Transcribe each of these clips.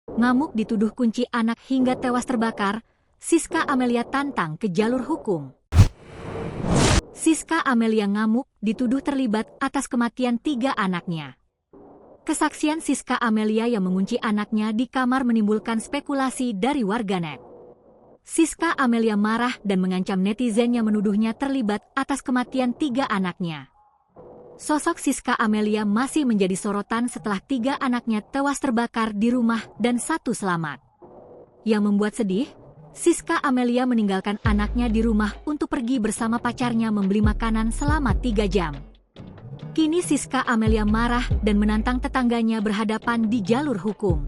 Ngamuk dituduh kunci anak hingga tewas terbakar, Siska Amelia tantang ke jalur hukum. Siska Amelia ngamuk dituduh terlibat atas kematian 3 anaknya. Kesaksian Siska Amelia yang mengunci anaknya di kamar menimbulkan spekulasi dari warganet. Siska Amelia marah dan mengancam netizen yang menuduhnya terlibat atas kematian 3 anaknya. Sosok Siska Amelia masih menjadi sorotan setelah 3 anaknya tewas terbakar di rumah dan 1 selamat. Yang membuat sedih, Siska Amelia meninggalkan anaknya di rumah untuk pergi bersama pacarnya membeli makanan selama 3 jam. Kini Siska Amelia marah dan menantang tetangganya berhadapan di jalur hukum.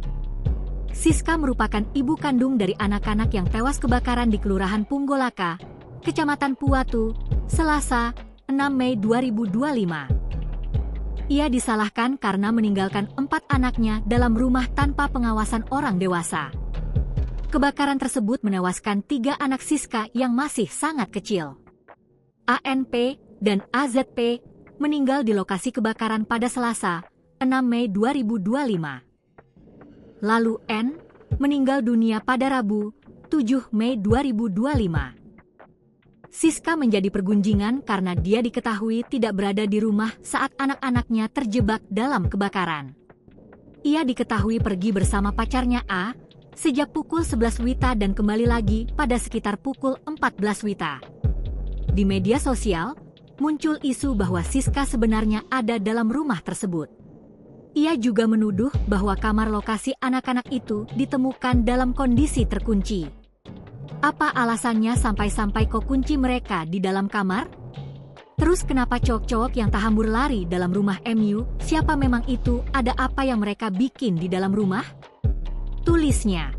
Siska merupakan ibu kandung dari anak-anak yang tewas kebakaran di Kelurahan Punggolaka, Kecamatan Puwatu, Selasa, 6 Mei 2025. Ia disalahkan karena meninggalkan 4 anaknya dalam rumah tanpa pengawasan orang dewasa. Kebakaran tersebut menewaskan 3 anak Siska yang masih sangat kecil. ANP dan AZP meninggal di lokasi kebakaran pada Selasa, 6 Mei 2025. Lalu N meninggal dunia pada Rabu, 7 Mei 2025. Siska menjadi pergunjingan karena dia diketahui tidak berada di rumah saat anak-anaknya terjebak dalam kebakaran. Ia diketahui pergi bersama pacarnya A sejak pukul 11 WITA dan kembali lagi pada sekitar pukul 14 WITA. Di media sosial, muncul isu bahwa Siska sebenarnya ada dalam rumah tersebut. Ia juga menuduh bahwa kamar lokasi anak-anak itu ditemukan dalam kondisi terkunci. Apa alasannya sampai-sampai kok kunci mereka di dalam kamar? Terus kenapa cowok-cowok yang tahambur lari dalam rumah MU? Siapa memang itu? Ada apa yang mereka bikin di dalam rumah? Tulisnya.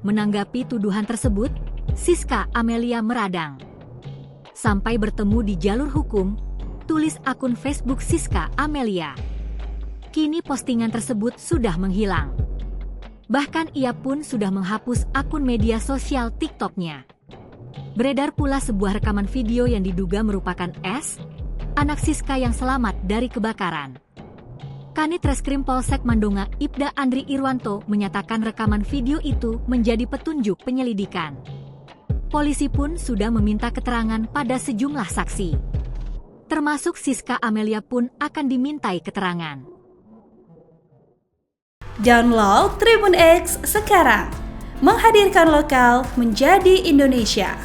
Menanggapi tuduhan tersebut, Siska Amelia meradang. Sampai bertemu di jalur hukum, tulis akun Facebook Siska Amelia. Kini postingan tersebut sudah menghilang. Bahkan ia pun sudah menghapus akun media sosial TikTok-nya. Beredar pula sebuah rekaman video yang diduga merupakan S, anak Siska yang selamat dari kebakaran. Kanit Reskrim Polsek Mandonga Ibda Andri Irwanto menyatakan rekaman video itu menjadi petunjuk penyelidikan. Polisi pun sudah meminta keterangan pada sejumlah saksi. Termasuk Siska Amelia pun akan dimintai keterangan. Download Tribun X sekarang, menghadirkan lokal menjadi Indonesia.